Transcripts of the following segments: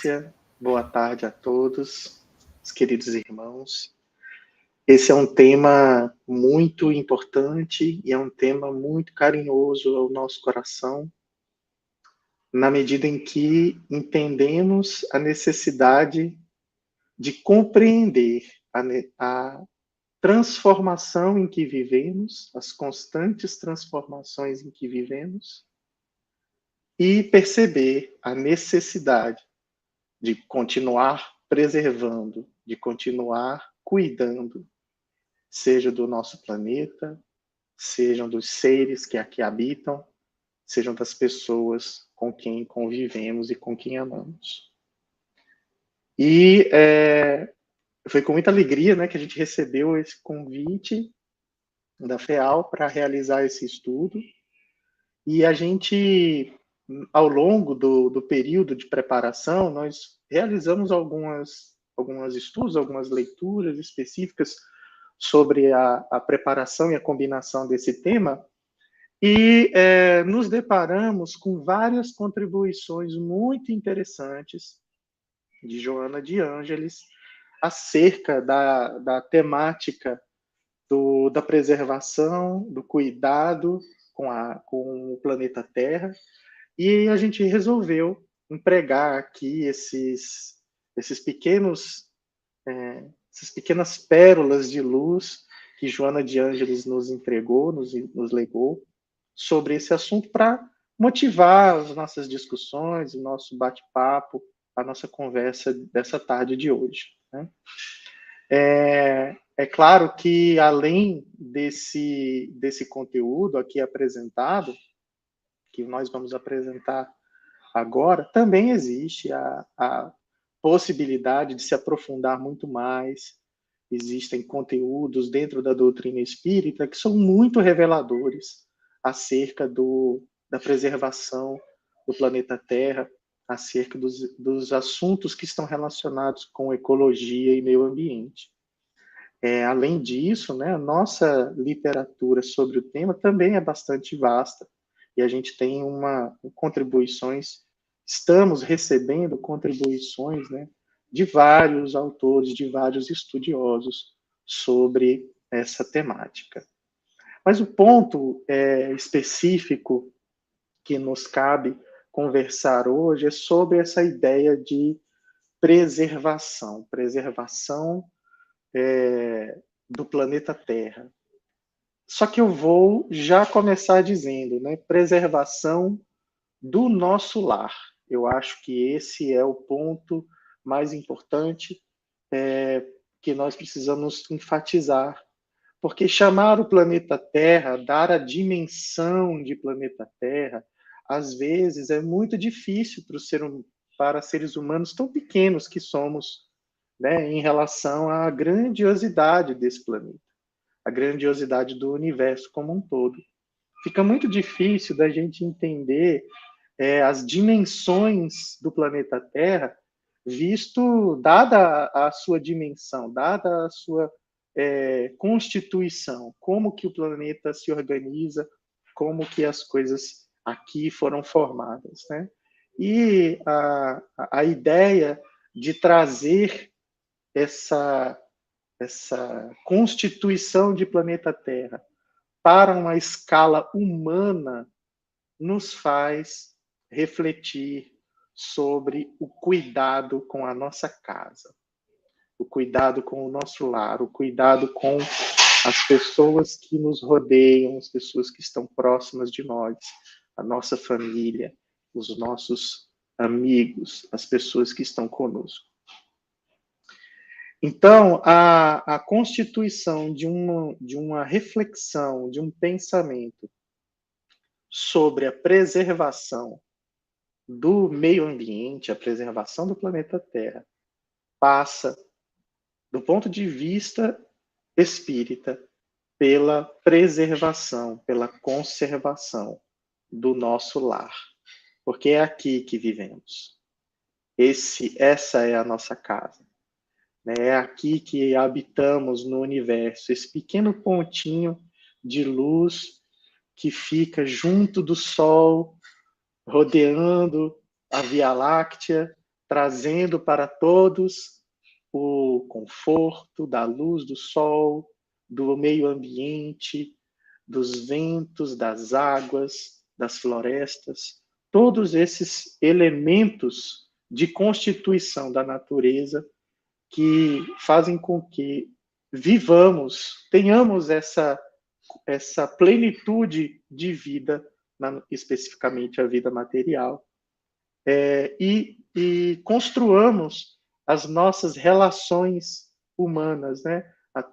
Lúcia, boa tarde a todos, os queridos irmãos. Esse é um tema muito importante e é um tema muito carinhoso ao nosso coração, na medida em que entendemos a necessidade de compreender a transformação em que vivemos, as constantes transformações em que vivemos, e perceber a necessidade de continuar preservando, de continuar cuidando, seja do nosso planeta, sejam dos seres que aqui habitam, sejam das pessoas com quem convivemos e com quem amamos. E foi com muita alegria, né, que a gente recebeu esse convite da FEAL para realizar esse estudo. E a gente, ao longo do período de preparação, nós realizamos alguns estudos, algumas leituras específicas sobre a preparação e a combinação desse tema, e nos deparamos com várias contribuições muito interessantes de Joana de Ângeles acerca da temática da preservação, do cuidado com o planeta Terra, e a gente resolveu empregar aqui essas pequenas pérolas de luz que Joana de Ângeles nos entregou, nos legou, sobre esse assunto para motivar as nossas discussões, o nosso bate-papo, a nossa conversa dessa tarde de hoje, né? É claro que, além desse conteúdo aqui apresentado, que nós vamos apresentar agora, também existe a possibilidade de se aprofundar muito mais. Existem conteúdos dentro da doutrina espírita que são muito reveladores acerca da preservação do planeta Terra, acerca dos assuntos que estão relacionados com ecologia e meio ambiente. Além disso, né, a nossa literatura sobre o tema também é bastante vasta, e a gente tem estamos recebendo contribuições, né, de vários autores, de vários estudiosos sobre essa temática. Mas o ponto específico que nos cabe conversar hoje é sobre essa ideia de preservação do planeta Terra. Só que eu vou já começar dizendo, né, preservação do nosso lar. Eu acho que esse é o ponto mais importante que nós precisamos enfatizar, porque chamar o planeta Terra, dar a dimensão de planeta Terra, às vezes é muito difícil para seres humanos tão pequenos que somos, né, em relação à grandiosidade desse planeta, a grandiosidade do universo como um todo. Fica muito difícil da gente entender as dimensões do planeta Terra, dada a sua dimensão, dada a sua constituição, como que o planeta se organiza, como que as coisas aqui foram formadas, né? E a ideia de trazer essa constituição de planeta Terra para uma escala humana nos faz refletir sobre o cuidado com a nossa casa, o cuidado com o nosso lar, o cuidado com as pessoas que nos rodeiam, as pessoas que estão próximas de nós, a nossa família, os nossos amigos, as pessoas que estão conosco. Então, a constituição de uma reflexão, de um pensamento sobre a preservação do meio ambiente, a preservação do planeta Terra, passa, do ponto de vista espírita, pela preservação, pela conservação do nosso lar, porque é aqui que vivemos. Essa é a nossa casa. É aqui que habitamos no universo, esse pequeno pontinho de luz que fica junto do Sol, rodeando a Via Láctea, trazendo para todos o conforto da luz do sol, do meio ambiente, dos ventos, das águas, das florestas, todos esses elementos de constituição da natureza que fazem com que vivamos, tenhamos essa plenitude de vida, especificamente a vida material, e construamos as nossas relações humanas, né?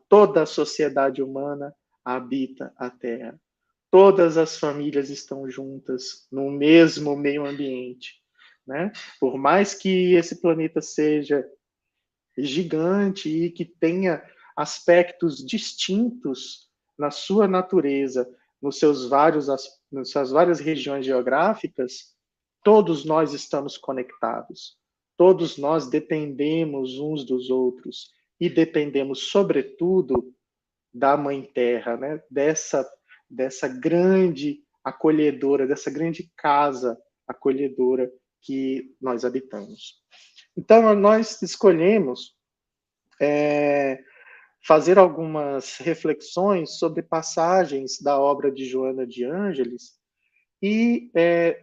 Toda a sociedade humana habita a Terra. Todas as famílias estão juntas no mesmo meio ambiente, né? Por mais que esse planeta seja gigante e que tenha aspectos distintos na sua natureza, nas suas várias regiões geográficas, todos nós estamos conectados. Todos nós dependemos uns dos outros e dependemos, sobretudo, da Mãe Terra, né? Dessa grande acolhedora, dessa grande casa acolhedora que nós habitamos. Então, nós escolhemos fazer algumas reflexões sobre passagens da obra de Joana de Ângeles e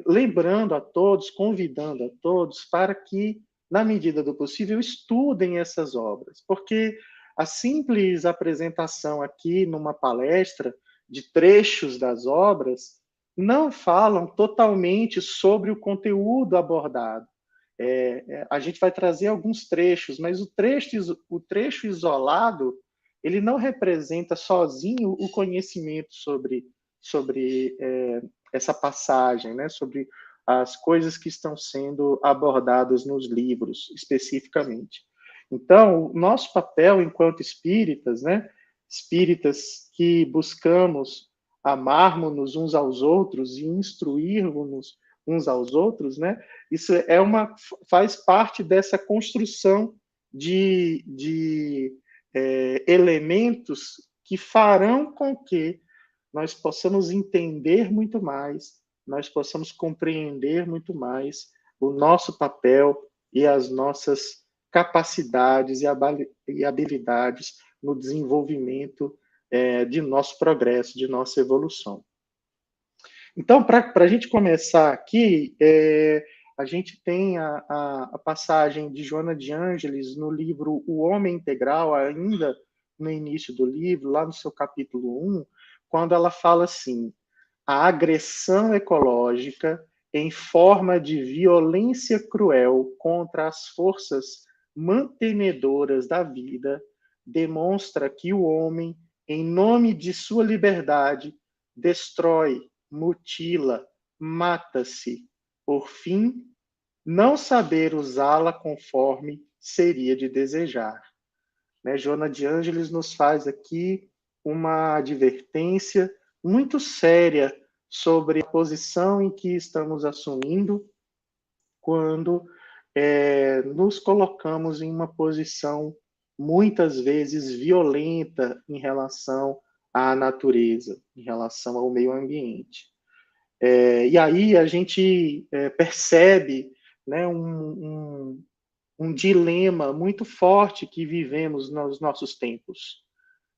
lembrando a todos, convidando a todos para que, na medida do possível, estudem essas obras, porque a simples apresentação aqui numa palestra de trechos das obras não falam totalmente sobre o conteúdo abordado. A gente vai trazer alguns trechos, mas o trecho isolado, ele não representa sozinho o conhecimento sobre essa passagem, né? Sobre as coisas que estão sendo abordadas nos livros, especificamente. Então, o nosso papel enquanto espíritas, né? Espíritas que buscamos amarmos-nos uns aos outros e instruirmos uns aos outros, né? Isso faz parte dessa construção de elementos que farão com que nós possamos entender muito mais, nós possamos compreender muito mais o nosso papel e as nossas capacidades e habilidades no desenvolvimento de nosso progresso, de nossa evolução. Então, para a gente começar aqui, a gente tem a passagem de Joana de Ângeles no livro O Homem Integral, ainda no início do livro, lá no seu capítulo 1, quando ela fala assim: a agressão ecológica em forma de violência cruel contra as forças mantenedoras da vida demonstra que o homem, em nome de sua liberdade, destrói, mutila, mata-se, por fim, não saber usá-la conforme seria de desejar. Né? Joana de Ângeles nos faz aqui uma advertência muito séria sobre a posição em que estamos assumindo quando nos colocamos em uma posição muitas vezes violenta em relação à natureza, em relação ao meio ambiente. E aí a gente percebe, né, um dilema muito forte que vivemos nos nossos tempos.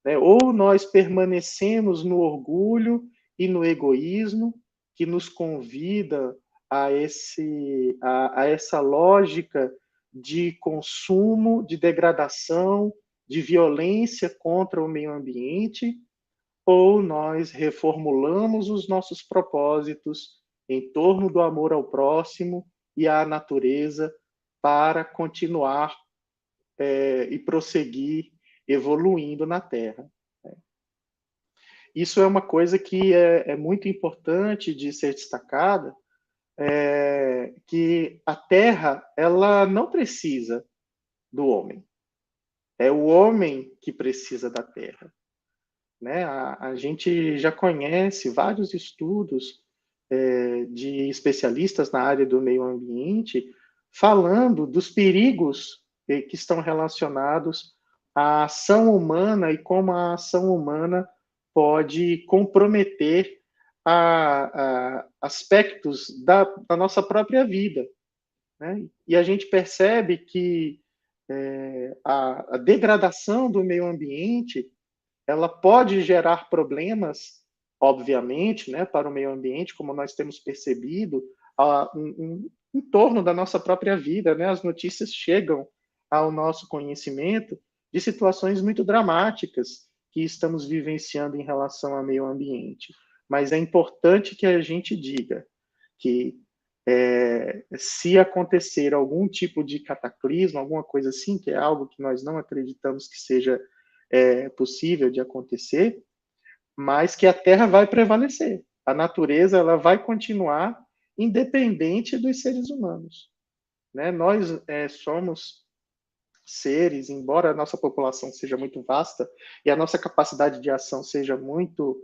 Né? Ou nós permanecemos no orgulho e no egoísmo que nos convida a essa lógica de consumo, de degradação, de violência contra o meio ambiente, ou nós reformulamos os nossos propósitos em torno do amor ao próximo e à natureza para continuar e prosseguir evoluindo na Terra. Isso é uma coisa que é muito importante de ser destacada, que a Terra ela não precisa do homem. É o homem que precisa da Terra. Né? A gente já conhece vários estudos de especialistas na área do meio ambiente falando dos perigos que estão relacionados à ação humana e como a ação humana pode comprometer aspectos da nossa própria vida. né? E a gente percebe que a degradação do meio ambiente ela pode gerar problemas, obviamente, né, para o meio ambiente, como nós temos percebido, em torno da nossa própria vida, né? As notícias chegam ao nosso conhecimento de situações muito dramáticas que estamos vivenciando em relação ao meio ambiente. Mas é importante que a gente diga que se acontecer algum tipo de cataclismo, alguma coisa assim, que é algo que nós não acreditamos que seja possível de acontecer, mas que a Terra vai prevalecer. A natureza ela vai continuar independente dos seres humanos. Né? Nós somos seres, embora a nossa população seja muito vasta e a nossa capacidade de ação seja muito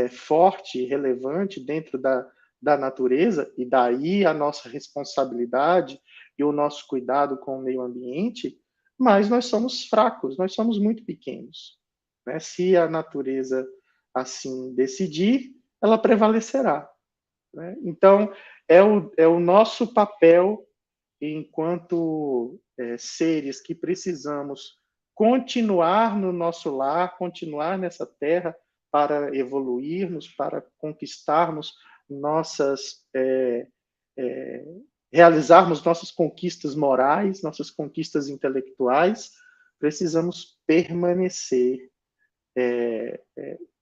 forte e relevante dentro da natureza, e daí a nossa responsabilidade e o nosso cuidado com o meio ambiente, mas nós somos fracos, nós somos muito pequenos. Né? Se a natureza assim decidir, ela prevalecerá. Né? Então, é o nosso papel enquanto seres que precisamos continuar no nosso lar, continuar nessa terra para evoluirmos, para conquistarmos nossas, realizarmos nossas conquistas morais, nossas conquistas intelectuais, precisamos permanecer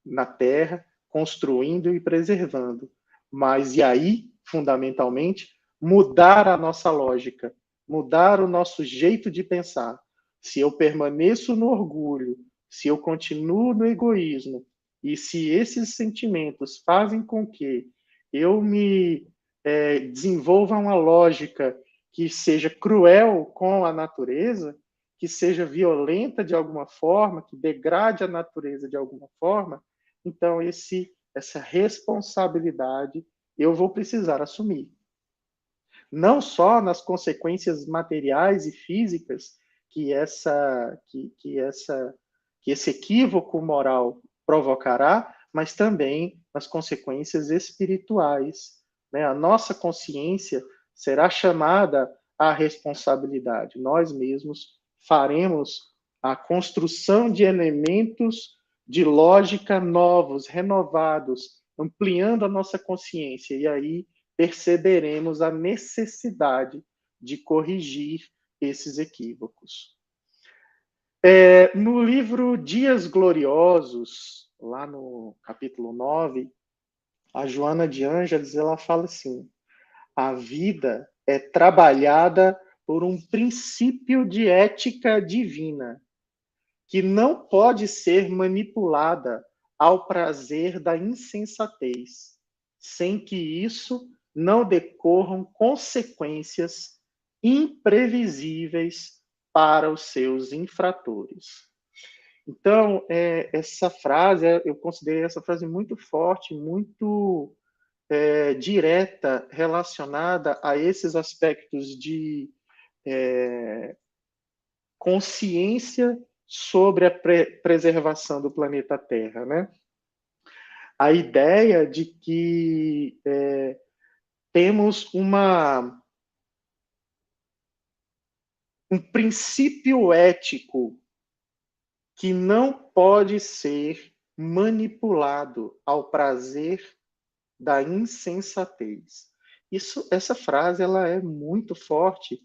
na terra, construindo e preservando. Mas, e aí, fundamentalmente, mudar a nossa lógica, mudar o nosso jeito de pensar. Se eu permaneço no orgulho, se eu continuo no egoísmo, e se esses sentimentos fazem com que eu me desenvolva uma lógica que seja cruel com a natureza, que seja violenta de alguma forma, que degrade a natureza de alguma forma, então essa responsabilidade eu vou precisar assumir. Não só nas consequências materiais e físicas que esse equívoco moral provocará, mas também nas consequências espirituais. Né? A nossa consciência será chamada à responsabilidade. Nós mesmos faremos a construção de elementos de lógica novos, renovados, ampliando a nossa consciência. E aí perceberemos a necessidade de corrigir esses equívocos. No livro Dias Gloriosos, lá no capítulo 9, a Joana de Ângeles ela fala assim: a vida é trabalhada por um princípio de ética divina que não pode ser manipulada ao prazer da insensatez, sem que isso não decorram consequências imprevisíveis para os seus infratores. Então, essa frase, eu considerei essa frase muito forte, muito direta, relacionada a esses aspectos de consciência sobre a preservação do planeta Terra, né? A ideia de que temos um princípio ético que não pode ser manipulado ao prazer da insensatez. Essa frase ela é muito forte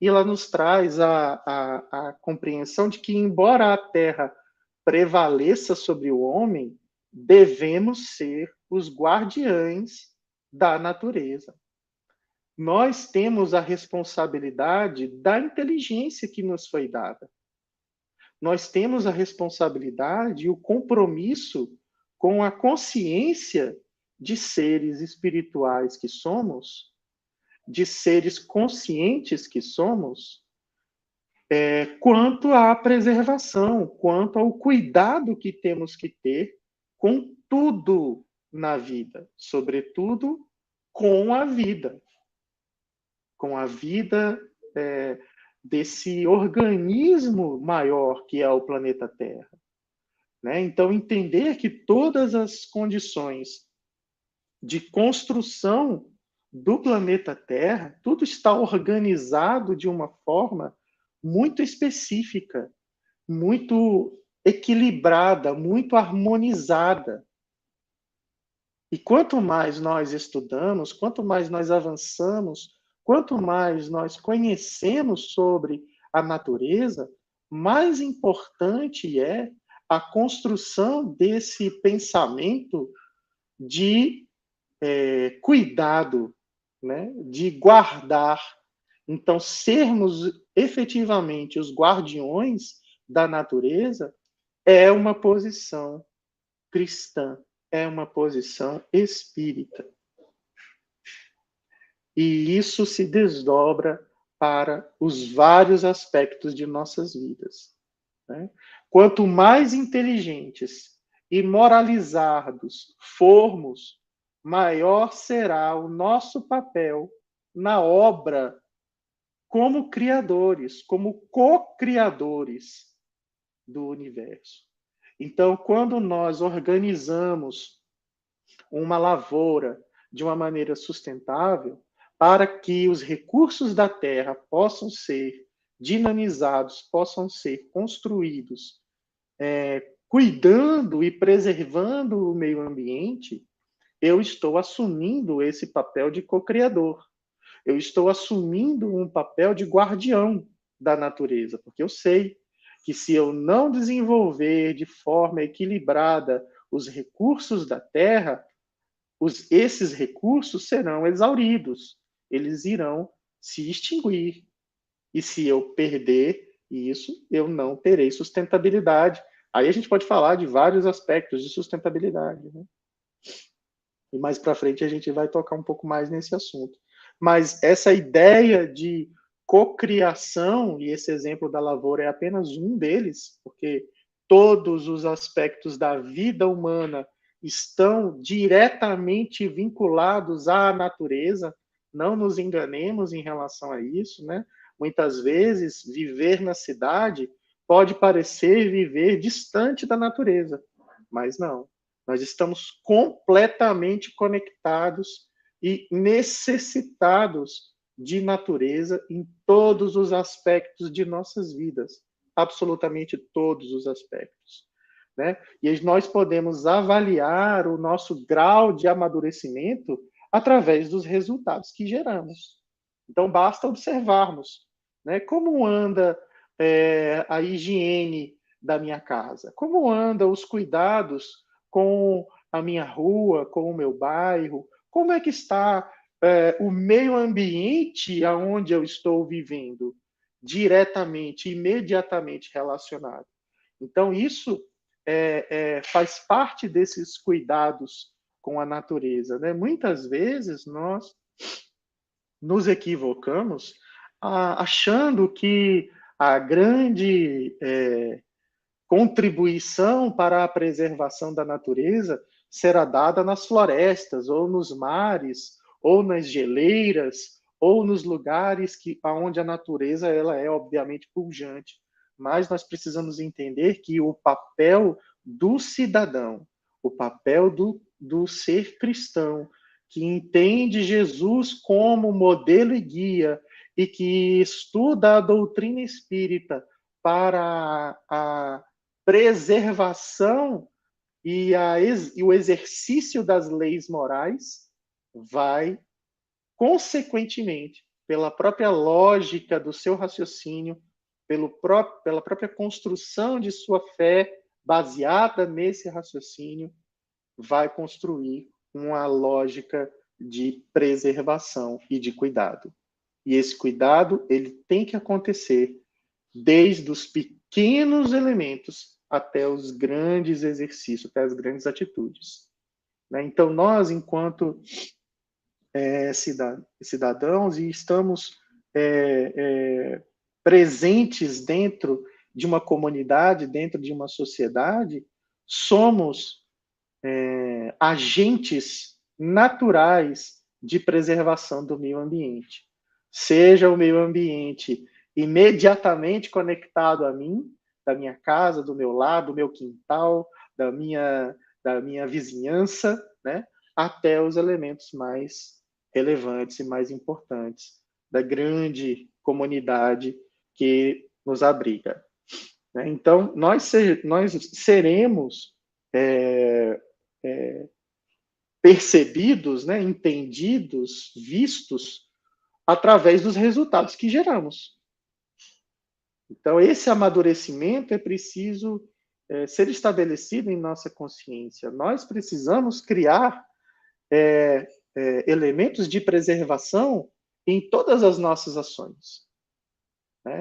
e ela nos traz a compreensão de que, embora a Terra prevaleça sobre o homem, devemos ser os guardiães da natureza. Nós temos a responsabilidade da inteligência que nos foi dada. Nós temos a responsabilidade e o compromisso com a consciência de seres espirituais que somos, de seres conscientes que somos, quanto à preservação, quanto ao cuidado que temos que ter com tudo na vida, sobretudo com a vida desse organismo maior que é o planeta Terra. Né? Então, entender que todas as condições de construção do planeta Terra, tudo está organizado de uma forma muito específica, muito equilibrada, muito harmonizada. E quanto mais nós estudamos, quanto mais nós avançamos, quanto mais nós conhecemos sobre a natureza, mais importante é a construção desse pensamento de cuidado, né? De guardar. Então, sermos efetivamente os guardiões da natureza é uma posição cristã, é uma posição espírita. E isso se desdobra para os vários aspectos de nossas vidas. Né? Quanto mais inteligentes e moralizados formos, maior será o nosso papel na obra como criadores, como co-criadores do universo. Então, quando nós organizamos uma lavoura de uma maneira sustentável, para que os recursos da terra possam ser dinamizados, possam ser construídos, cuidando e preservando o meio ambiente, eu estou assumindo esse papel de co-criador. Eu estou assumindo um papel de guardião da natureza, porque eu sei que se eu não desenvolver de forma equilibrada os recursos da terra, esses recursos serão exauridos, eles irão se extinguir. E se eu perder isso, eu não terei sustentabilidade. Aí a gente pode falar de vários aspectos de sustentabilidade, né? E mais para frente a gente vai tocar um pouco mais nesse assunto. Mas essa ideia de cocriação, e esse exemplo da lavoura é apenas um deles, porque todos os aspectos da vida humana estão diretamente vinculados à natureza, não nos enganemos em relação a isso, né? Muitas vezes, viver na cidade pode parecer viver distante da natureza, mas não. Nós estamos completamente conectados e necessitados de natureza em todos os aspectos de nossas vidas, absolutamente todos os aspectos. Né? E nós podemos avaliar o nosso grau de amadurecimento através dos resultados que geramos. Então, basta observarmos, né? Como anda a higiene da minha casa, como andam os cuidados com a minha rua, com o meu bairro, como é que está o meio ambiente aonde eu estou vivendo, diretamente, imediatamente relacionado. Então, isso faz parte desses cuidados com a natureza. Né? Muitas vezes nós nos equivocamos achando que a grande contribuição para a preservação da natureza será dada nas florestas, ou nos mares, ou nas geleiras, ou nos lugares onde a natureza ela é obviamente pujante. Mas nós precisamos entender que o papel do cidadão, o papel do ser cristão, que entende Jesus como modelo e guia e que estuda a doutrina espírita para a preservação e o exercício das leis morais, vai, consequentemente, pela própria lógica do seu raciocínio, pela própria construção de sua fé baseada nesse raciocínio, vai construir uma lógica de preservação e de cuidado. E esse cuidado ele tem que acontecer desde os pequenos elementos até os grandes exercícios, até as grandes atitudes. Né? Então, nós, enquanto cidadãos, e estamos presentes dentro de uma comunidade, dentro de uma sociedade, somos agentes naturais de preservação do meio ambiente. Seja o meio ambiente imediatamente conectado a mim, da minha casa, do meu lado, do meu quintal, da minha vizinhança, né? Até os elementos mais relevantes e mais importantes da grande comunidade que nos abriga. Então, nós seremos percebidos, entendidos, vistos, através dos resultados que geramos. Então, esse amadurecimento é preciso ser estabelecido em nossa consciência. Nós precisamos criar elementos de preservação em todas as nossas ações.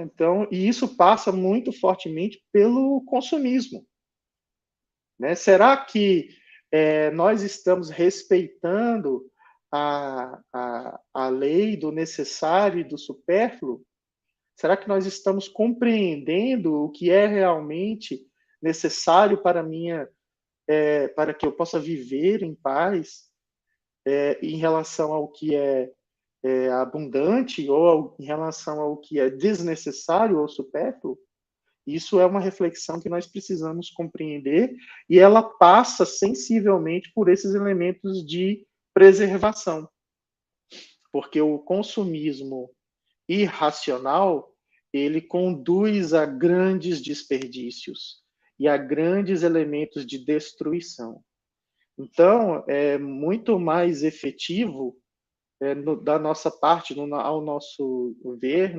Então, e isso passa muito fortemente pelo consumismo. Será que nós estamos respeitando a lei do necessário e do supérfluo? Será que nós estamos compreendendo o que é realmente necessário para para que eu possa viver em paz, em relação ao que é abundante ou em relação ao que é desnecessário ou supérfluo? Isso é uma reflexão que nós precisamos compreender e ela passa sensivelmente por esses elementos de preservação. Porque o consumismo irracional, ele conduz a grandes desperdícios e a grandes elementos de destruição. Então, é muito mais efetivo, da nossa parte, ao nosso ver,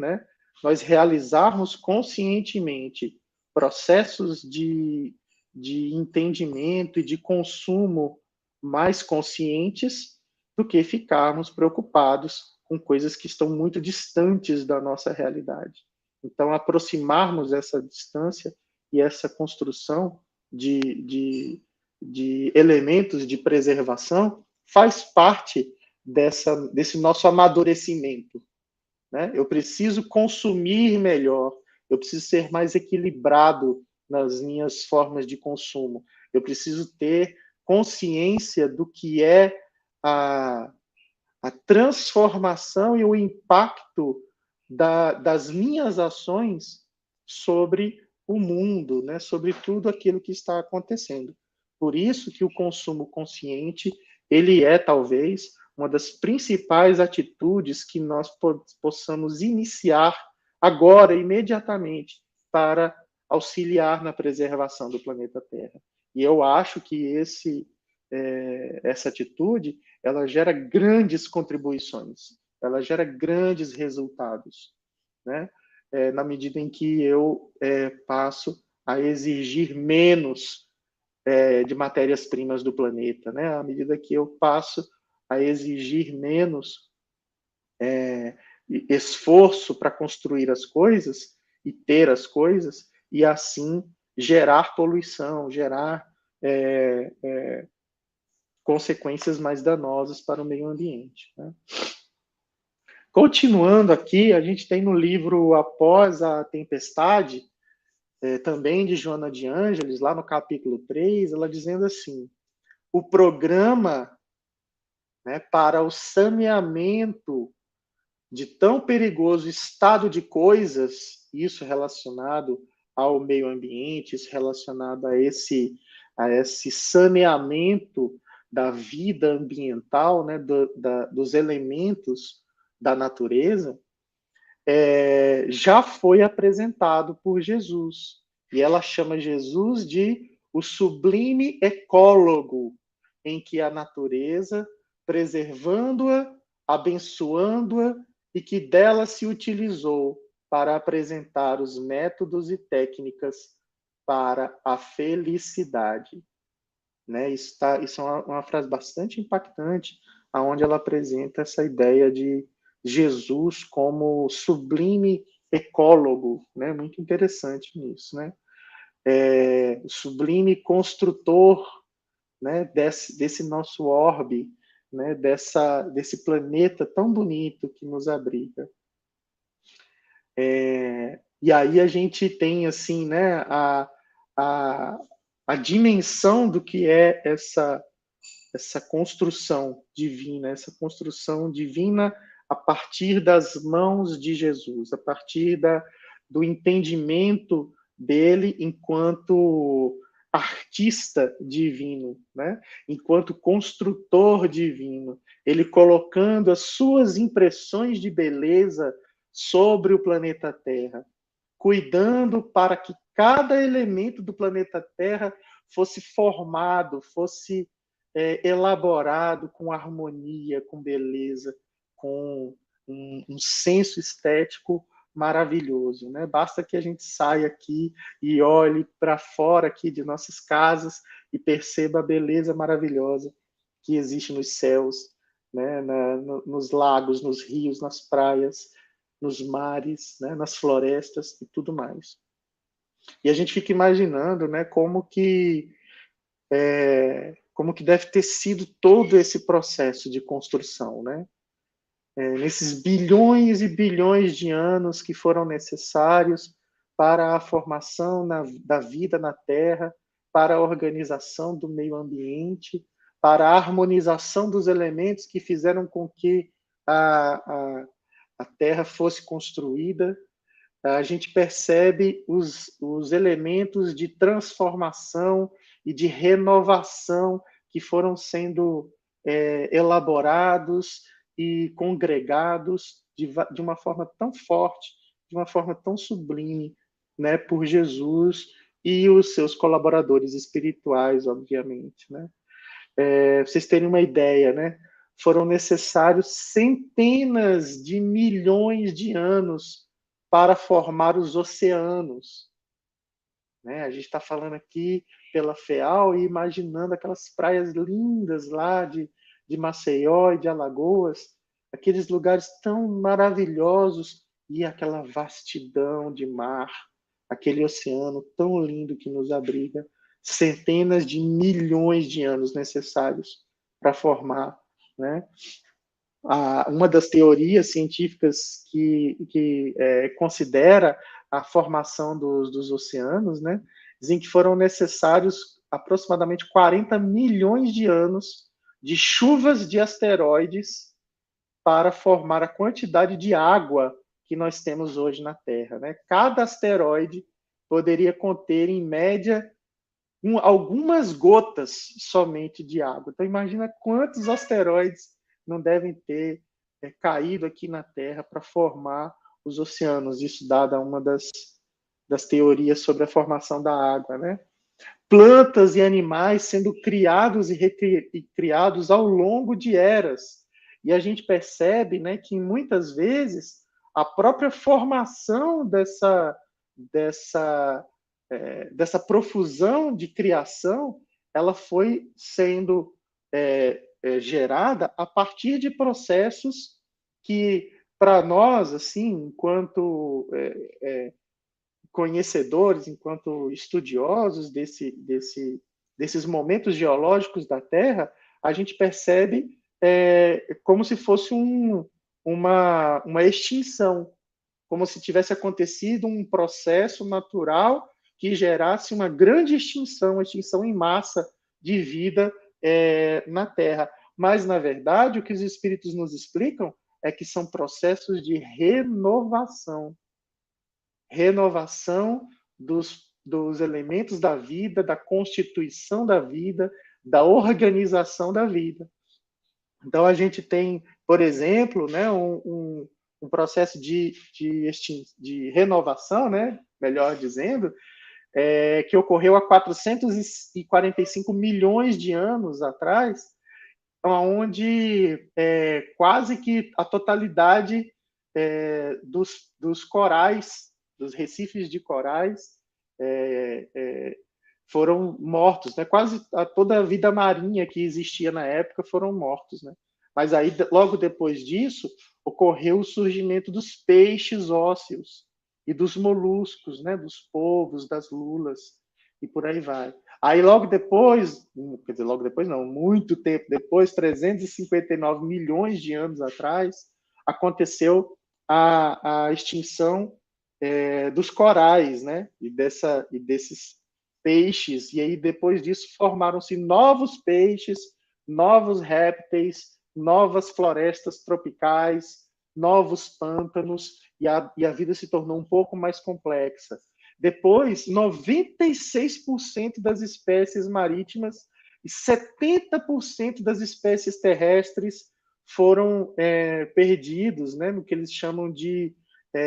nós realizarmos conscientemente processos de entendimento e de consumo mais conscientes do que ficarmos preocupados com coisas que estão muito distantes da nossa realidade. Então, aproximarmos essa distância e essa construção de elementos de preservação faz parte desse nosso amadurecimento. Eu preciso consumir melhor, eu preciso ser mais equilibrado nas minhas formas de consumo, eu preciso ter consciência do que é a transformação e o impacto das minhas ações sobre o mundo, sobre tudo aquilo que está acontecendo. Por isso que o consumo consciente, ele é talvez uma das principais atitudes que nós possamos iniciar agora, imediatamente, para auxiliar na preservação do planeta Terra. E eu acho que essa atitude, ela gera grandes contribuições, ela gera grandes resultados, na medida em que eu passo a exigir menos de matérias-primas do planeta, à medida que eu passo a exigir menos esforço para construir as coisas e ter as coisas, e assim gerar poluição, gerar consequências mais danosas para o meio ambiente. Continuando aqui, a gente tem no livro Após a Tempestade, também de Joana de Ângeles, lá no capítulo 3, ela dizendo assim: o programa para o saneamento de tão perigoso estado de coisas, isso relacionado ao meio ambiente, isso relacionado a esse saneamento da vida ambiental, dos elementos da natureza, já foi apresentado por Jesus. E ela chama Jesus de o sublime ecólogo, em que a natureza, preservando-a, abençoando-a, e que dela se utilizou para apresentar os métodos e técnicas para a felicidade. Isso é uma frase bastante impactante, onde ela apresenta essa ideia de Jesus como sublime ecólogo, muito interessante nisso, sublime construtor, desse nosso orbe, desse planeta tão bonito que nos abriga. E aí a gente tem assim, a dimensão do que é essa construção divina, a partir das mãos de Jesus, a partir do entendimento dele enquanto artista divino, né? Enquanto construtor divino, ele colocando as suas impressões de beleza sobre o planeta Terra, cuidando para que cada elemento do planeta Terra fosse formado, fosse elaborado com harmonia, com beleza, com um senso estético maravilhoso, né? Basta que a gente saia aqui e olhe para fora aqui de nossas casas e perceba a beleza maravilhosa que existe nos céus, né? Nos lagos, nos rios, nas praias, nos mares, né? Nas florestas e tudo mais. E a gente fica imaginando, né? Como que deve ter sido todo esse processo de construção, né? Nesses bilhões e bilhões de anos que foram necessários para a formação da vida na Terra, para a organização do meio ambiente, para a harmonização dos elementos que fizeram com que a Terra fosse construída. A gente percebe os elementos de transformação e de renovação que foram sendo elaborados e congregados de uma forma tão forte, de uma forma tão sublime, né, por Jesus e os seus colaboradores espirituais, obviamente, né? Vocês terem uma ideia, né? Foram necessários centenas de milhões de anos para formar os oceanos, né? A gente está falando aqui pela FEAL e imaginando aquelas praias lindas lá de Maceió e de Alagoas, aqueles lugares tão maravilhosos e aquela vastidão de mar, aquele oceano tão lindo que nos abriga, centenas de milhões de anos necessários para formar, né? Uma das teorias científicas que considera a formação dos oceanos, né, dizem que foram necessários aproximadamente 40 milhões de anos de chuvas de asteroides para formar a quantidade de água que nós temos hoje na Terra, né? Cada asteroide poderia conter, em média, algumas gotas somente de água. Então, imagina quantos asteroides não devem ter caído aqui na Terra para formar os oceanos. Isso dada uma das teorias sobre a formação da água, né? Plantas e animais sendo criados e recriados ao longo de eras. E a gente percebe, né, que muitas vezes a própria formação dessa profusão de criação, ela foi sendo gerada a partir de processos que, para nós, assim, enquanto conhecedores, enquanto estudiosos desses momentos geológicos da Terra, a gente percebe como se fosse uma extinção, como se tivesse acontecido um processo natural que gerasse uma grande extinção em massa de vida na Terra. Mas, na verdade, o que os espíritos nos explicam é que são processos de renovação dos elementos da vida, da constituição da vida, da organização da vida. Então, a gente tem, por exemplo, né, um processo de renovação, né, melhor dizendo, que ocorreu há 445 milhões de anos atrás, onde quase que a totalidade dos corais, dos recifes de corais, foram mortos, né? Quase toda a vida marinha que existia na época foram mortos, né? Mas aí, logo depois disso, ocorreu o surgimento dos peixes ósseos e dos moluscos, né? Dos polvos, das lulas, e por aí vai. Aí, logo depois, quer dizer, logo depois não, muito tempo depois, 359 milhões de anos atrás, aconteceu a extinção dos corais, né? E desses peixes, e aí depois disso formaram-se novos peixes, novos répteis, novas florestas tropicais, novos pântanos, e a vida se tornou um pouco mais complexa. Depois, 96% das espécies marítimas e 70% das espécies terrestres foram perdidos, né, no que eles chamam de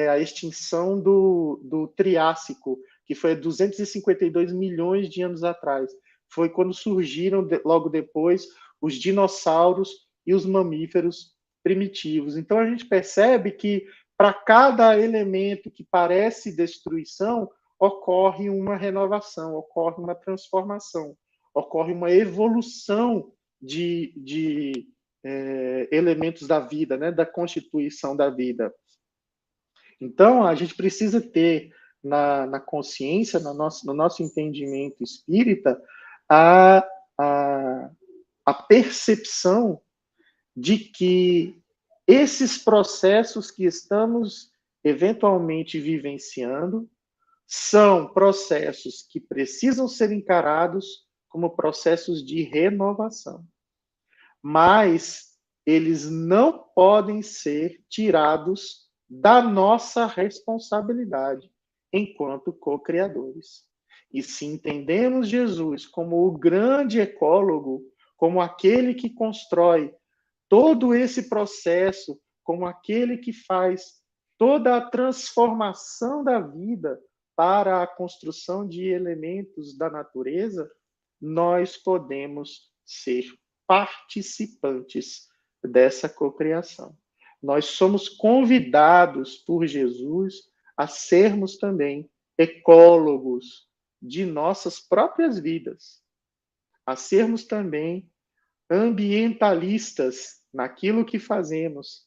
a extinção do Triássico, que foi 252 milhões de anos atrás. Foi quando surgiram, logo depois, os dinossauros e os mamíferos primitivos. Então, a gente percebe que, para cada elemento que parece destruição, ocorre uma renovação, ocorre uma transformação, ocorre uma evolução de elementos da vida, né, da constituição da vida. Então, a gente precisa ter na consciência, no nosso entendimento espírita, a percepção de que esses processos que estamos eventualmente vivenciando são processos que precisam ser encarados como processos de renovação. Mas eles não podem ser tirados da nossa responsabilidade enquanto co-criadores. E se entendemos Jesus como o grande ecólogo, como aquele que constrói todo esse processo, como aquele que faz toda a transformação da vida para a construção de elementos da natureza, nós podemos ser participantes dessa cocriação. Nós somos convidados por Jesus a sermos também ecólogos de nossas próprias vidas, a sermos também ambientalistas naquilo que fazemos,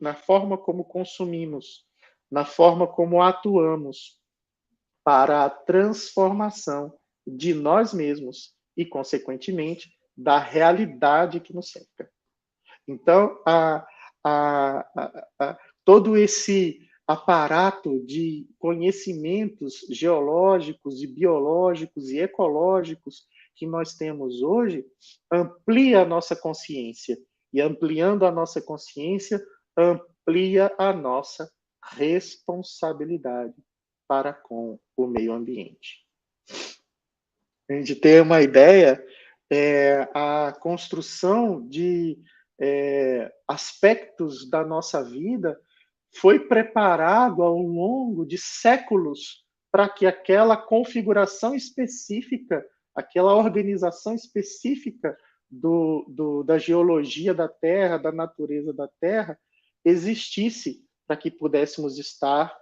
na forma como consumimos, na forma como atuamos para a transformação de nós mesmos e, consequentemente, da realidade que nos cerca. Então, todo esse aparato de conhecimentos geológicos e biológicos e ecológicos que nós temos hoje amplia a nossa consciência. E ampliando a nossa consciência, amplia a nossa responsabilidade para com o meio ambiente. A gente tem uma ideia, a construção de aspectos da nossa vida foi preparado ao longo de séculos para que aquela configuração específica, aquela organização específica da geologia da Terra, da natureza da Terra, existisse para que pudéssemos estar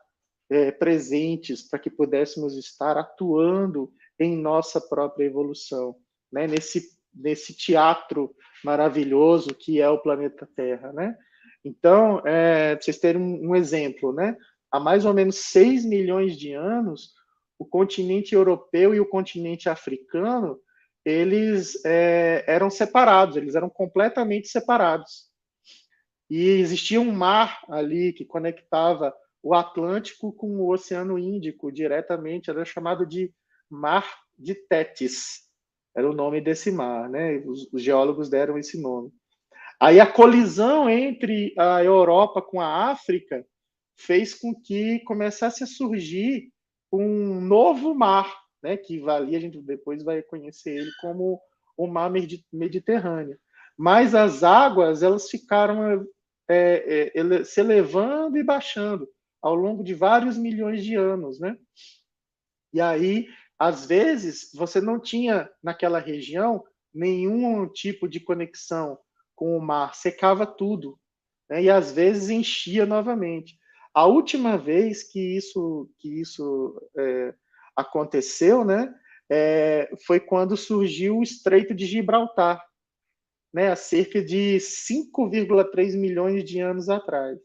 presentes, para que pudéssemos estar atuando em nossa própria evolução, né? Nesse teatro maravilhoso que é o planeta Terra, né? Então, para vocês terem um exemplo, né? Há mais ou menos 6 milhões de anos, o continente europeu e o continente africano, eles eram separados, eles eram completamente separados. E existia um mar ali que conectava o Atlântico com o Oceano Índico diretamente, era chamado de Mar de Tétis, era o nome desse mar, né? Os geólogos deram esse nome. Aí a colisão entre a Europa com a África fez com que começasse a surgir um novo mar, né? Que ali a gente depois vai conhecer ele como o Mar Mediterrâneo. Mas as águas elas ficaram se elevando e baixando ao longo de vários milhões de anos, né? E aí, às vezes, você não tinha naquela região nenhum tipo de conexão com o mar, secava tudo, né? E às vezes enchia novamente. A última vez que isso aconteceu, né, foi quando surgiu o Estreito de Gibraltar, né, há cerca de 5,3 milhões de anos atrás.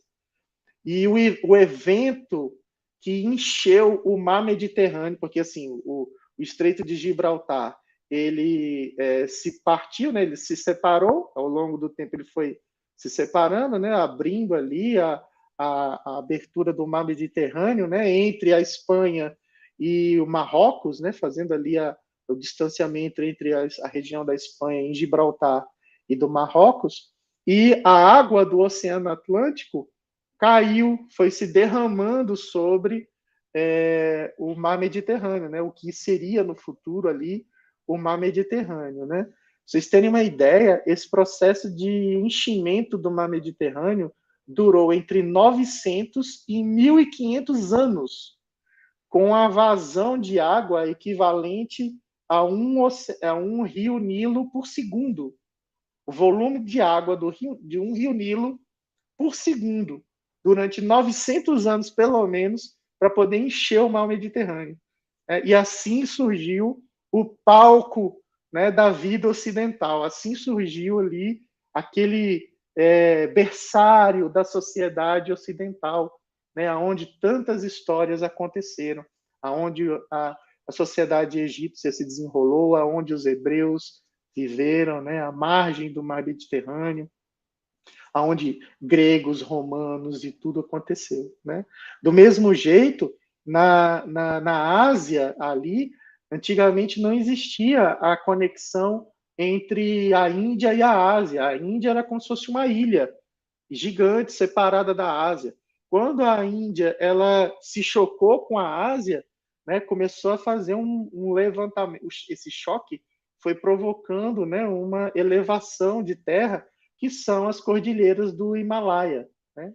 E o evento que encheu o mar Mediterrâneo, porque assim, o Estreito de Gibraltar, ele se partiu, né, ele se separou, ao longo do tempo ele foi se separando, né, abrindo ali a abertura do mar Mediterrâneo, né, entre a Espanha e o Marrocos, né, fazendo ali o distanciamento entre a região da Espanha em Gibraltar e do Marrocos, e a água do Oceano Atlântico caiu, foi se derramando sobre o mar Mediterrâneo, né? O que seria no futuro ali o mar Mediterrâneo, né? Pra vocês terem uma ideia, esse processo de enchimento do mar Mediterrâneo durou entre 900 e 1.500 anos, com a vazão de água equivalente a um rio Nilo por segundo. O volume de água de um rio Nilo por segundo, durante 900 anos, pelo menos, para poder encher o mar Mediterrâneo. E assim surgiu o palco, né, da vida ocidental. Assim surgiu ali aquele berçário da sociedade ocidental, né, onde tantas histórias aconteceram, aonde a sociedade egípcia se desenrolou, aonde os hebreus viveram, né, à margem do mar Mediterrâneo, aonde gregos, romanos e tudo aconteceu, né? Do mesmo jeito, na Ásia, ali, antigamente não existia a conexão entre a Índia e a Ásia. A Índia era como se fosse uma ilha gigante separada da Ásia. Quando a Índia ela se chocou com a Ásia, né, começou a fazer um levantamento. Esse choque foi provocando, né, uma elevação de terra, que são as cordilheiras do Himalaia, né?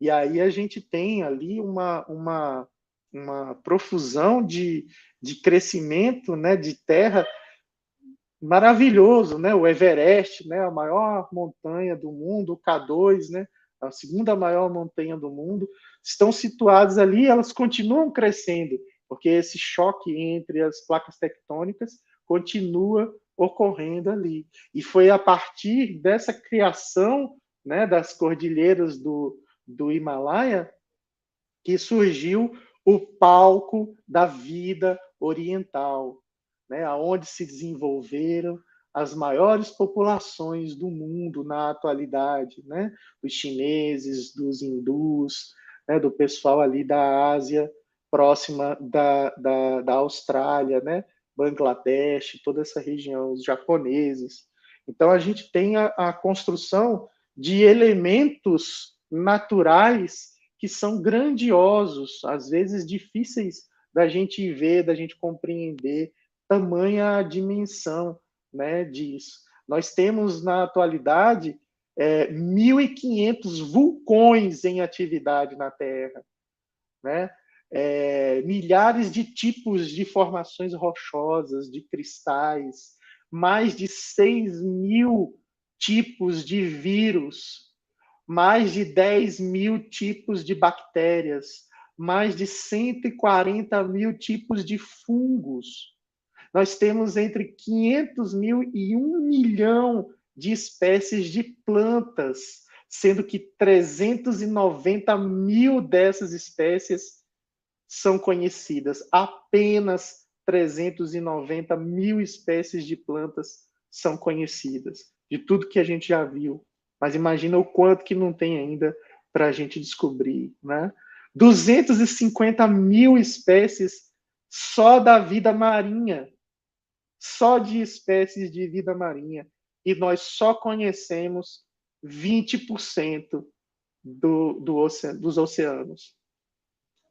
E aí a gente tem ali uma profusão de crescimento, né, de terra maravilhoso, né? O Everest, né? A maior montanha do mundo, o K2, né? A segunda maior montanha do mundo, estão situadas ali, elas continuam crescendo, porque esse choque entre as placas tectônicas continua ocorrendo ali. E foi a partir dessa criação, né, das cordilheiras do Himalaia que surgiu o palco da vida oriental, né, onde se desenvolveram as maiores populações do mundo na atualidade, né, dos chineses, dos hindus, né, do pessoal ali da Ásia, próxima da Austrália, né, Bangladesh, toda essa região, os japoneses. Então, a gente tem a construção de elementos naturais que são grandiosos, às vezes difíceis da gente ver, da gente compreender, tamanha a dimensão, né, disso. Nós temos, na atualidade, 1.500 vulcões em atividade na Terra, né? Milhares de tipos de formações rochosas, de cristais, mais de 6.000 tipos de vírus, mais de 10.000 tipos de bactérias, mais de 140.000 tipos de fungos. Nós temos entre 500 mil e 1 milhão de espécies de plantas, sendo que 390 mil dessas espécies são conhecidas. Apenas 390 mil espécies de plantas são conhecidas, de tudo que a gente já viu. Mas imagina o quanto que não tem ainda para a gente descobrir, né? 250 mil espécies só da vida marinha, só de espécies de vida marinha. E nós só conhecemos 20% dos oceanos.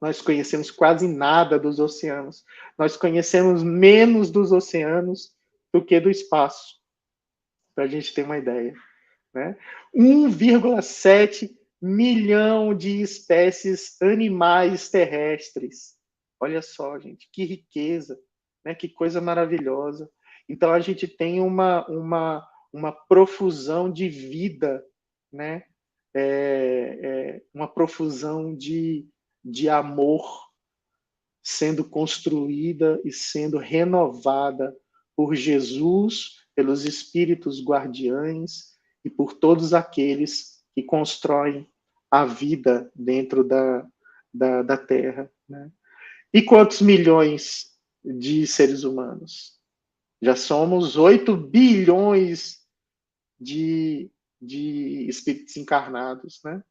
Nós conhecemos quase nada dos oceanos. Nós conhecemos menos dos oceanos do que do espaço, para a gente ter uma ideia, né? 1,7 milhão de espécies animais terrestres. Olha só, gente, que riqueza, né? Que coisa maravilhosa. Então, a gente tem uma profusão de vida, né? Uma profusão de amor sendo construída e sendo renovada por Jesus, pelos espíritos guardiães e por todos aqueles que constroem a vida dentro da Terra, né? E quantos milhões de seres humanos? Já somos 8 bilhões de espíritos encarnados, né?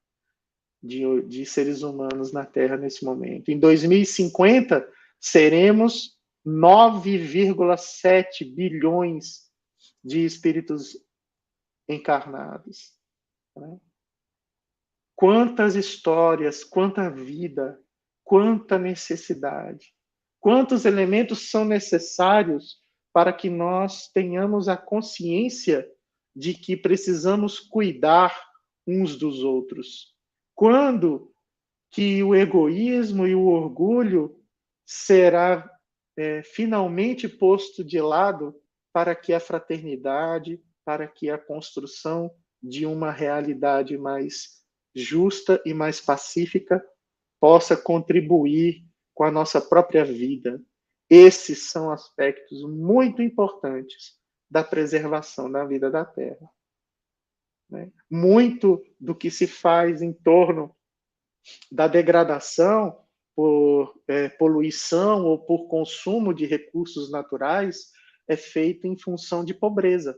De seres humanos na Terra nesse momento. Em 2050, seremos 9,7 bilhões de espíritos encarnados, né? Quantas histórias, quanta vida, quanta necessidade, quantos elementos são necessários para que nós tenhamos a consciência de que precisamos cuidar uns dos outros. Quando que o egoísmo e o orgulho será finalmente posto de lado para que a fraternidade, para que a construção de uma realidade mais justa e mais pacífica possa contribuir com a nossa própria vida. Esses são aspectos muito importantes da preservação da vida da Terra. Muito do que se faz em torno da degradação por poluição ou por consumo de recursos naturais é feito em função de pobreza.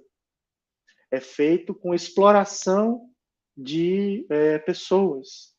É feito com exploração de pessoas.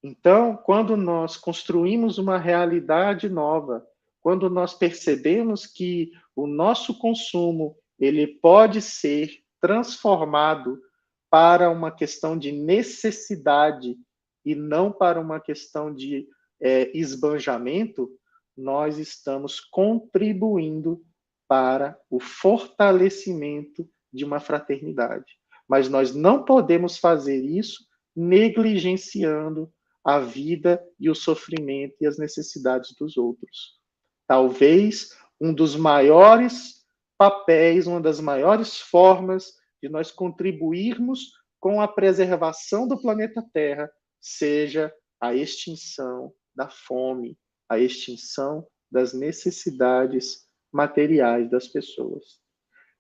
Então, quando nós construímos uma realidade nova, quando nós percebemos que o nosso consumo ele pode ser transformado para uma questão de necessidade e não para uma questão de esbanjamento, nós estamos contribuindo para o fortalecimento de uma fraternidade. Mas nós não podemos fazer isso negligenciando a vida e o sofrimento e as necessidades dos outros. Talvez um dos maiores papéis, uma das maiores formas de nós contribuirmos com a preservação do planeta Terra seja a extinção da fome, a extinção das necessidades materiais das pessoas.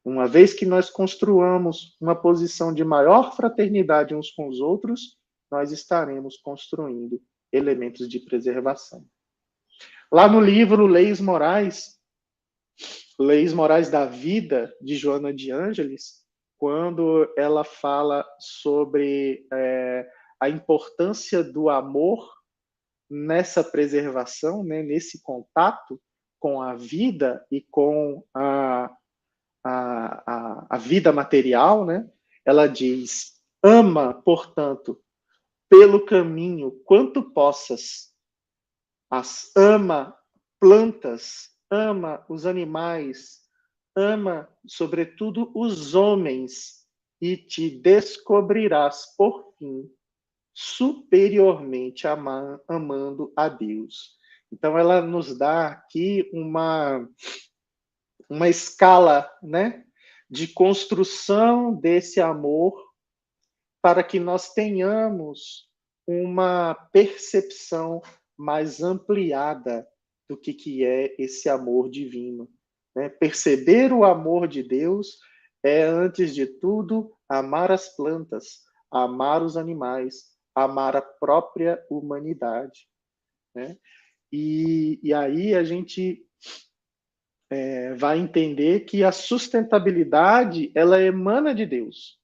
Uma vez que nós construamos uma posição de maior fraternidade uns com os outros, nós estaremos construindo elementos de preservação. Lá no livro Leis Morais da Vida, de Joana de Ângeles, quando ela fala sobre a importância do amor nessa preservação, né, nesse contato com a vida e com a vida material, né? Ela diz: ama, portanto, pelo caminho quanto possas, ama plantas, ama os animais, ama, sobretudo, os homens, e te descobrirás, por fim, superiormente amando a Deus. Então, ela nos dá aqui uma escala, né, de construção desse amor para que nós tenhamos uma percepção mais ampliada do que é esse amor divino. Né? Perceber o amor de Deus é, antes de tudo, amar as plantas, amar os animais, amar a própria humanidade. Né? E aí a gente vai entender que a sustentabilidade ela emana de Deus.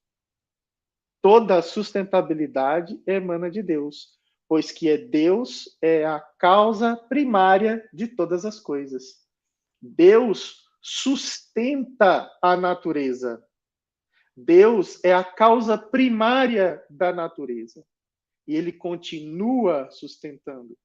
Toda a sustentabilidade emana de Deus, pois que Deus é a causa primária de todas as coisas. Deus sustenta a natureza. Deus é a causa primária da natureza. E ele continua sustentando.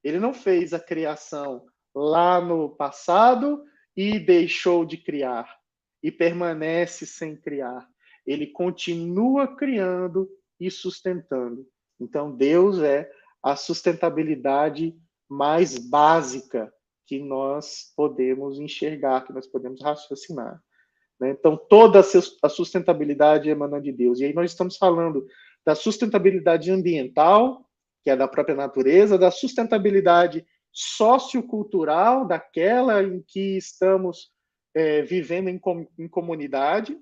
Ele não fez a criação lá no passado e deixou de criar, e permanece sem criar. Ele continua criando e sustentando. Então, Deus é a sustentabilidade mais básica que nós podemos enxergar, que nós podemos raciocinar. Então, toda a sustentabilidade emana de Deus. E aí nós estamos falando da sustentabilidade ambiental, que é da própria natureza, da sustentabilidade sociocultural, daquela em que estamos vivendo em comunidade,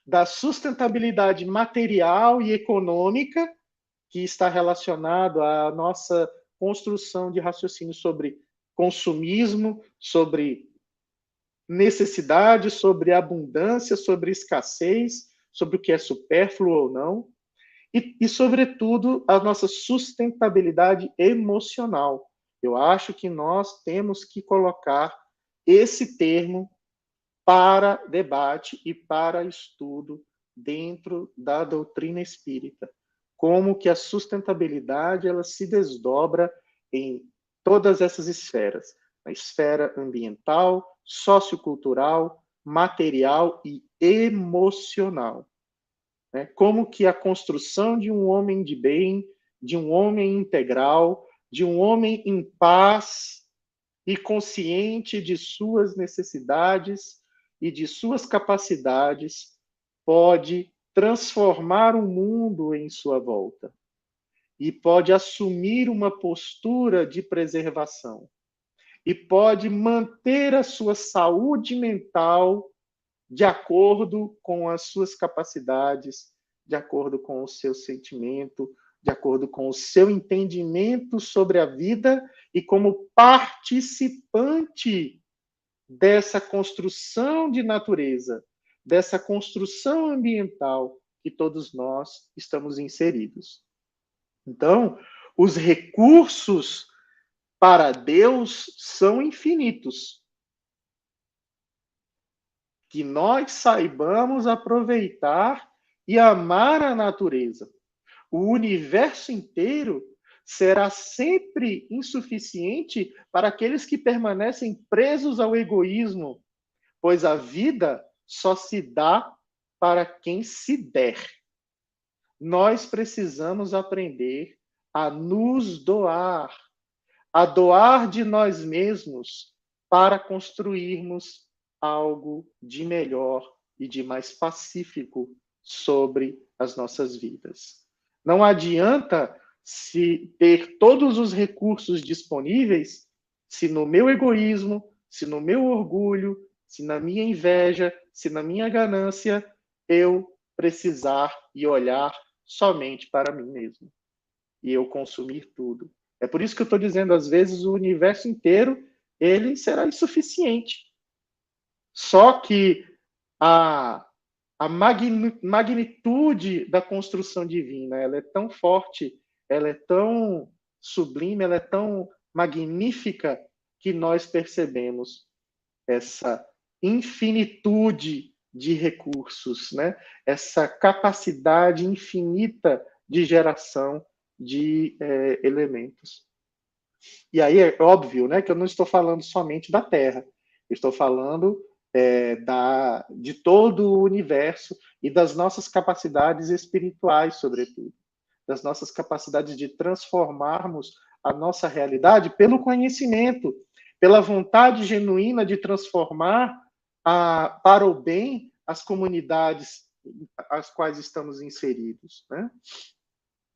da sustentabilidade material e econômica, que está relacionado à nossa construção de raciocínio sobre consumismo, sobre necessidade, sobre abundância, sobre escassez, sobre o que é supérfluo ou não, e sobretudo, a nossa sustentabilidade emocional. Eu acho que nós temos que colocar esse termo para debate e para estudo dentro da doutrina espírita. Como que a sustentabilidade ela se desdobra em todas essas esferas, na esfera ambiental, sociocultural, material e emocional. Né? Como que a construção de um homem de bem, de um homem integral, de um homem em paz e consciente de suas necessidades e de suas capacidades pode transformar o mundo em sua volta e pode assumir uma postura de preservação e pode manter a sua saúde mental de acordo com as suas capacidades, de acordo com o seu sentimento, de acordo com o seu entendimento sobre a vida e como participante dessa construção de natureza, dessa construção ambiental que todos nós estamos inseridos. Então, os recursos para Deus são infinitos. Que nós saibamos aproveitar e amar a natureza. O universo inteiro será sempre insuficiente para aqueles que permanecem presos ao egoísmo, pois a vida só se dá para quem se der. Nós precisamos aprender a nos doar, a doar de nós mesmos para construirmos algo de melhor e de mais pacífico sobre as nossas vidas. Não adianta se ter todos os recursos disponíveis se no meu egoísmo, se no meu orgulho, se na minha inveja, se na minha ganância, eu precisar e olhar somente para mim mesmo. E eu consumir tudo. É por isso que eu estou dizendo, às vezes, o universo inteiro, ele será insuficiente. Só que a magnitude da construção divina, ela é tão forte, ela é tão sublime, ela é tão magnífica, que nós percebemos essa infinitude de recursos, né? Essa capacidade infinita de geração de elementos. E aí é óbvio, né, que eu não estou falando somente da Terra, eu estou falando de todo o universo e das nossas capacidades espirituais, sobretudo, das nossas capacidades de transformarmos a nossa realidade pelo conhecimento, pela vontade genuína de transformar para o bem as comunidades às quais estamos inseridos, né?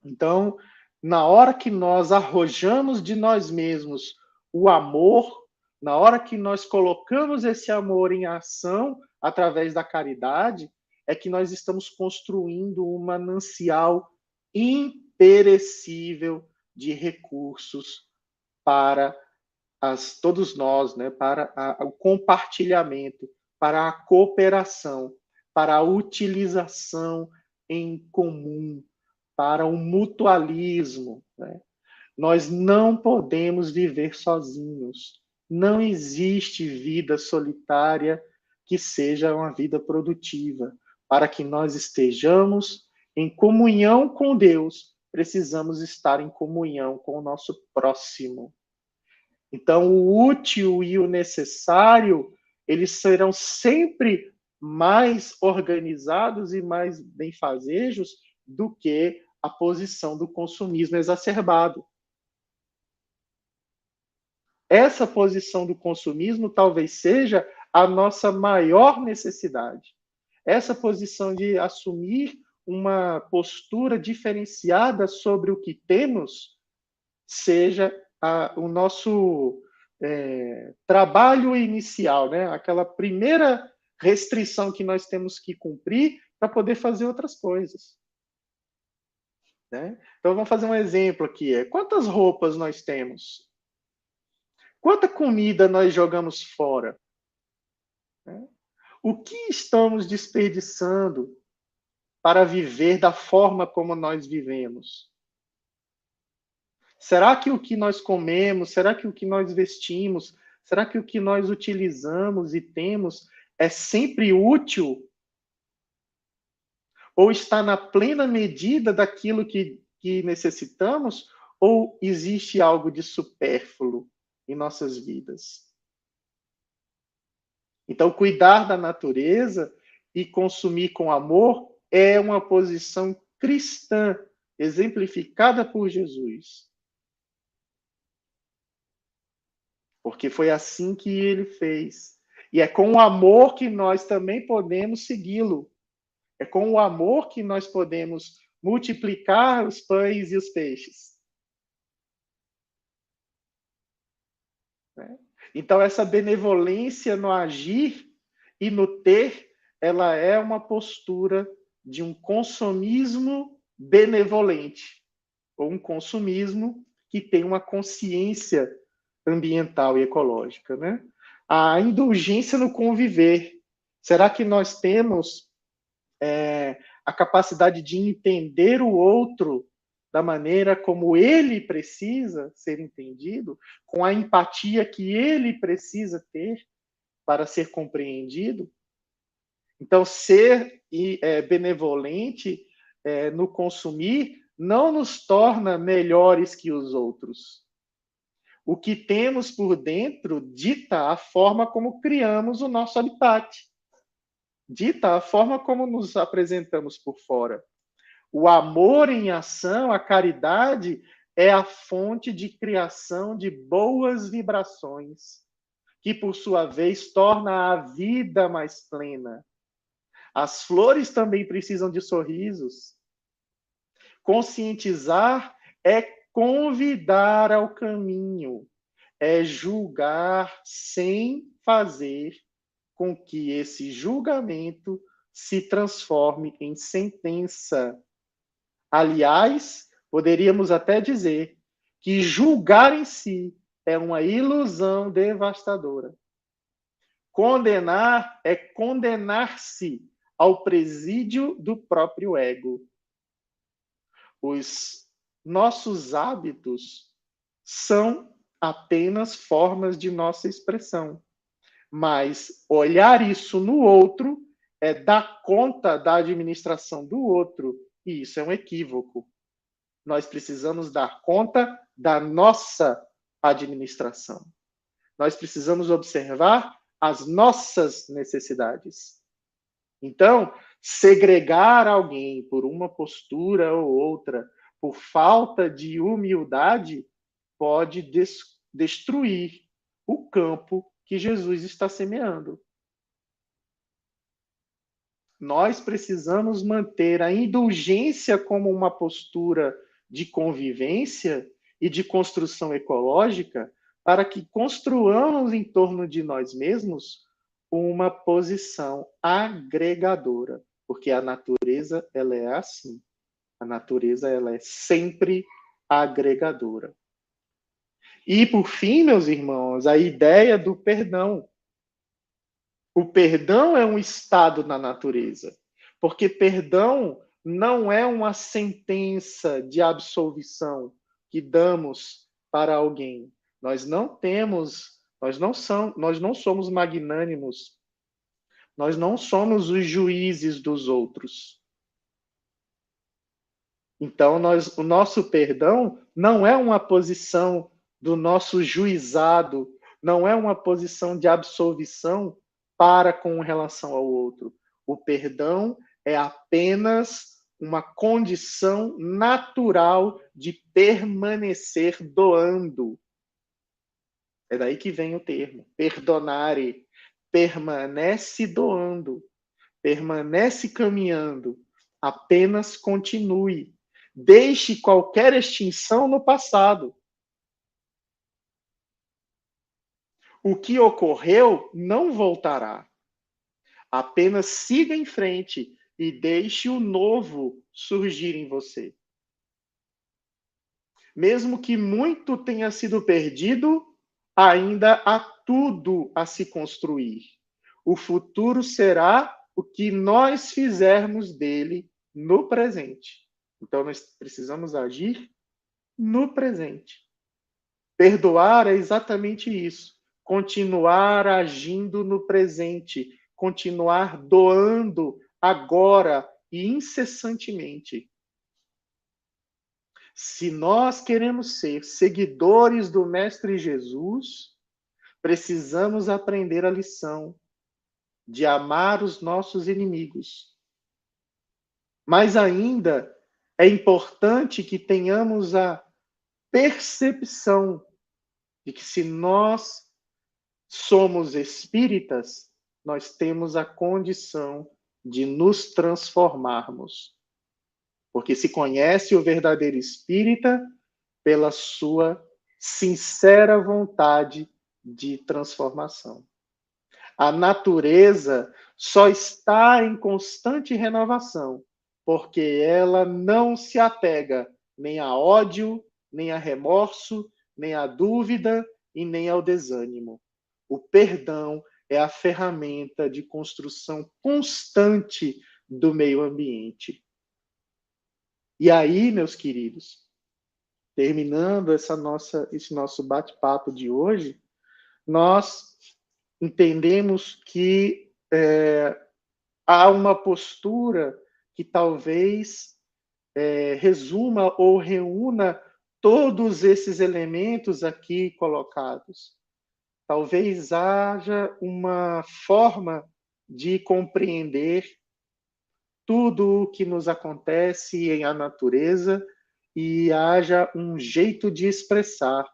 Então, na hora que nós arrojamos de nós mesmos o amor, na hora que nós colocamos esse amor em ação através da caridade, é que nós estamos construindo um manancial imperecível de recursos para todos nós, né? Para o compartilhamento, para a cooperação, para a utilização em comum, para o mutualismo. Né? Nós não podemos viver sozinhos. Não existe vida solitária que seja uma vida produtiva. Para que nós estejamos em comunhão com Deus, precisamos estar em comunhão com o nosso próximo. Então, o útil e o necessário, eles serão sempre mais organizados e mais benfazejos do que a posição do consumismo exacerbado. Essa posição do consumismo talvez seja a nossa maior necessidade. Essa posição de assumir uma postura diferenciada sobre o que temos seja o nosso trabalho inicial, né? Aquela primeira restrição que nós temos que cumprir para poder fazer outras coisas. Né? Então, vamos fazer um exemplo aqui. Quantas roupas nós temos? Quanta comida nós jogamos fora? Né? O que estamos desperdiçando para viver da forma como nós vivemos? Será que o que nós comemos, será que o que nós vestimos, será que o que nós utilizamos e temos é sempre útil? Ou está na plena medida daquilo que necessitamos? ou existe algo de supérfluo em nossas vidas? Então, cuidar da natureza e consumir com amor é uma posição cristã, exemplificada por Jesus. Porque foi assim que ele fez. E é com o amor que nós também podemos segui-lo. É com o amor que nós podemos multiplicar os pães e os peixes. Né? Então, essa benevolência no agir e no ter, ela é uma postura de um consumismo benevolente, ou um consumismo que tem uma consciência ambiental e ecológica, né? A indulgência no conviver. Será que nós temos a capacidade de entender o outro da maneira como ele precisa ser entendido, com a empatia que ele precisa ter para ser compreendido? Então, ser benevolente no consumir não nos torna melhores que os outros. O que temos por dentro dita a forma como criamos o nosso habitat, dita a forma como nos apresentamos por fora. O amor em ação, a caridade, é a fonte de criação de boas vibrações, que, por sua vez, torna a vida mais plena. As flores também precisam de sorrisos. Conscientizar é convidar ao caminho, é julgar sem fazer com que esse julgamento se transforme em sentença. Aliás, poderíamos até dizer que julgar em si é uma ilusão devastadora. Condenar é condenar-se ao presídio do próprio ego. Os nossos hábitos são apenas formas de nossa expressão. Mas olhar isso no outro é dar conta da administração do outro, e isso é um equívoco. Nós precisamos dar conta da nossa administração. Nós precisamos observar as nossas necessidades. Então, segregar alguém por uma postura ou outra, por falta de humildade, pode destruir o campo que Jesus está semeando. Nós precisamos manter a indulgência como uma postura de convivência e de construção ecológica para que construamos em torno de nós mesmos uma posição agregadora, porque a natureza ela é assim. A natureza ela é sempre agregadora. E por fim, meus irmãos, a ideia do perdão. O perdão é um estado na natureza, porque perdão não é uma sentença de absolvição que damos para alguém. Nós não somos magnânimos. Nós não somos os juízes dos outros. Então, o nosso perdão não é uma posição do nosso juizado, não é uma posição de absolvição para com relação ao outro. O perdão é apenas uma condição natural de permanecer doando. É daí que vem o termo, perdonare. Permanece doando, permanece caminhando, apenas continue. Deixe qualquer extinção no passado. O que ocorreu não voltará. Apenas siga em frente e deixe o novo surgir em você. Mesmo que muito tenha sido perdido, ainda há tudo a se construir. O futuro será o que nós fizermos dele no presente. Então, nós precisamos agir no presente. Perdoar é exatamente isso. Continuar agindo no presente. Continuar doando agora e incessantemente. Se nós queremos ser seguidores do Mestre Jesus, precisamos aprender a lição de amar os nossos inimigos. Mas ainda é importante que tenhamos a percepção de que se nós somos espíritas, nós temos a condição de nos transformarmos. Porque se conhece o verdadeiro espírita pela sua sincera vontade de transformação. A natureza só está em constante renovação, porque ela não se apega nem a ódio, nem a remorso, nem a dúvida e nem ao desânimo. O perdão é a ferramenta de construção constante do meio ambiente. E aí, meus queridos, terminando esse nosso bate-papo de hoje, nós entendemos que há uma postura que talvez resuma ou reúna todos esses elementos aqui colocados. Talvez haja uma forma de compreender tudo o que nos acontece em a natureza e haja um jeito de expressar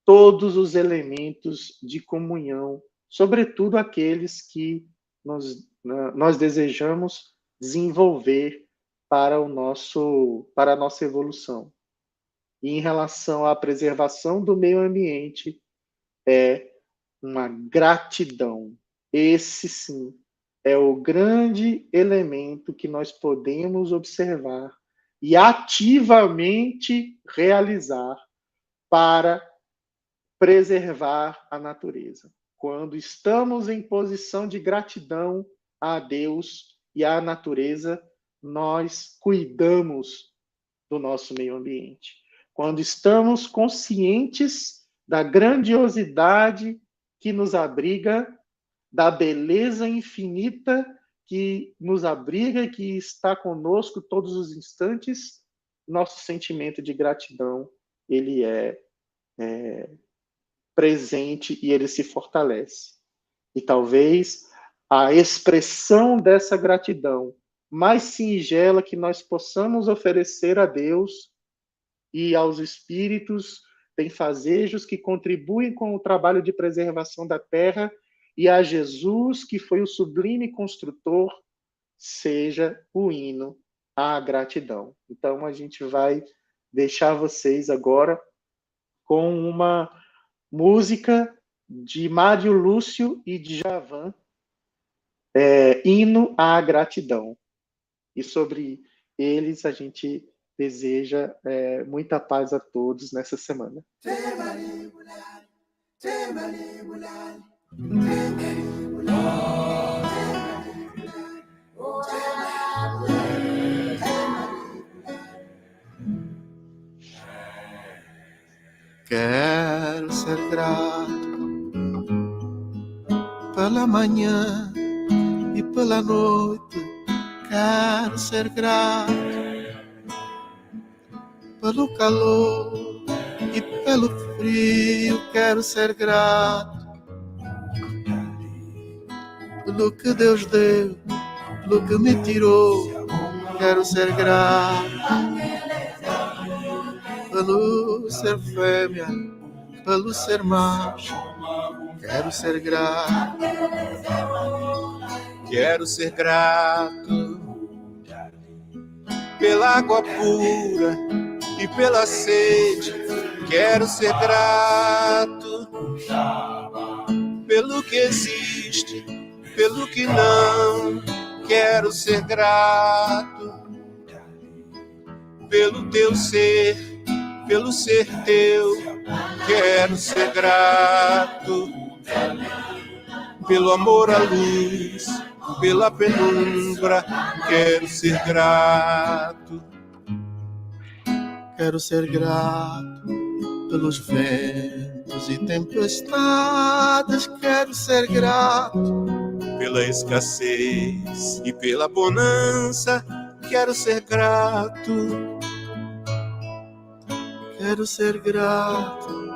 todos os elementos de comunhão, sobretudo aqueles que nós desejamos desenvolver para a nossa evolução. E em relação à preservação do meio ambiente, é uma gratidão. Esse, sim, é o grande elemento que nós podemos observar e ativamente realizar para preservar a natureza. Quando estamos em posição de gratidão a Deus e à natureza, nós cuidamos do nosso meio ambiente. Quando estamos conscientes da grandiosidade que nos abriga, da beleza infinita que nos abriga e que está conosco todos os instantes, nosso sentimento de gratidão, ele é presente e ele se fortalece. E talvez a expressão dessa gratidão mais singela que nós possamos oferecer a Deus e aos espíritos benfazejos que contribuem com o trabalho de preservação da Terra e a Jesus, que foi o sublime construtor, seja o hino à gratidão. Então, a gente vai deixar vocês agora com uma música de Mário Lúcio e de Djavan, hino à gratidão. E sobre eles a gente deseja muita paz a todos nessa semana. Quero ser grato pela manhã e pela noite. Quero ser grato pelo calor e pelo frio. Quero ser grato pelo que Deus deu, pelo que me tirou. Quero ser grato pelo ser fêmea, pelo ser macho. Quero ser grato. Quero ser grato pela água pura e pela sede. Quero ser grato pelo que existe, pelo que não. Quero ser grato pelo teu ser, pelo ser teu. Quero ser grato pelo amor à luz, pela penumbra. Quero ser grato. Quero ser grato pelos ventos e tempestades. Quero ser grato pela escassez e pela bonança. Quero ser grato Quero ser grato.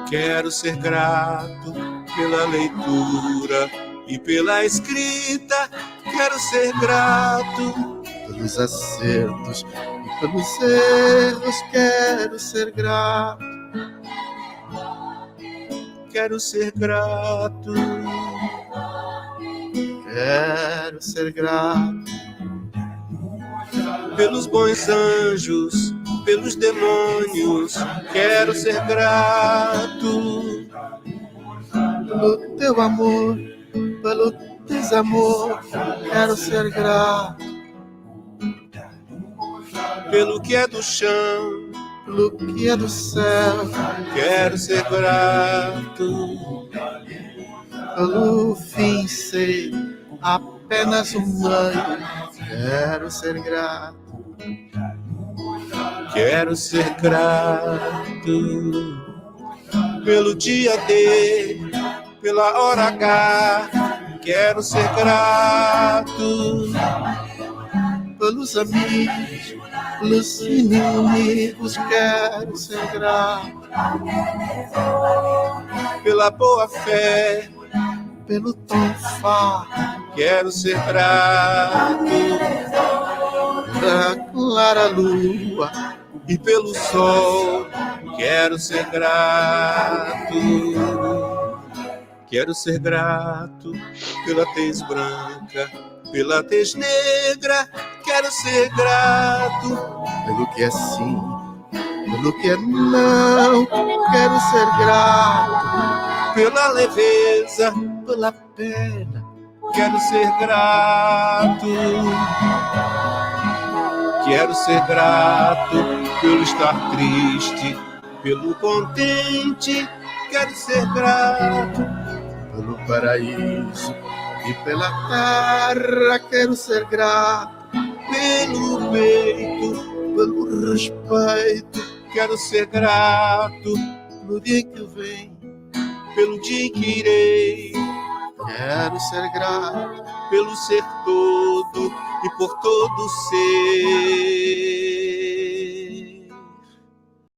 Quero ser grato pela leitura e pela escrita. Quero ser grato pelos acertos e pelos erros. Quero ser grato. Quero ser grato. Quero ser grato pelos bons anjos, pelos demônios. Quero ser grato pelo teu amor, pelo desamor. Quero ser grato pelo que é do chão, pelo que é do céu. quero ser grato pelo fim ser apenas humano. Quero ser grato. Quero ser grato pelo dia D, pela hora H. Quero ser grato pelos amigos, pelos inimigos. Quero ser grato pela boa fé, pelo tom fá. quero ser grato pela clara lua e pelo sol. Quero ser grato. Quero ser grato pela tez branca, pela tez negra. Quero ser grato pelo que é sim, pelo que é não. Quero ser grato pela leveza, pela pena. quero ser grato. Quero ser grato pelo estar triste, pelo contente. Quero ser grato pelo paraíso e pela terra. Quero ser grato pelo peito, pelo respeito. quero ser grato No dia que vem, pelo dia em que irei, quero ser grato pelo ser todo e por todo ser.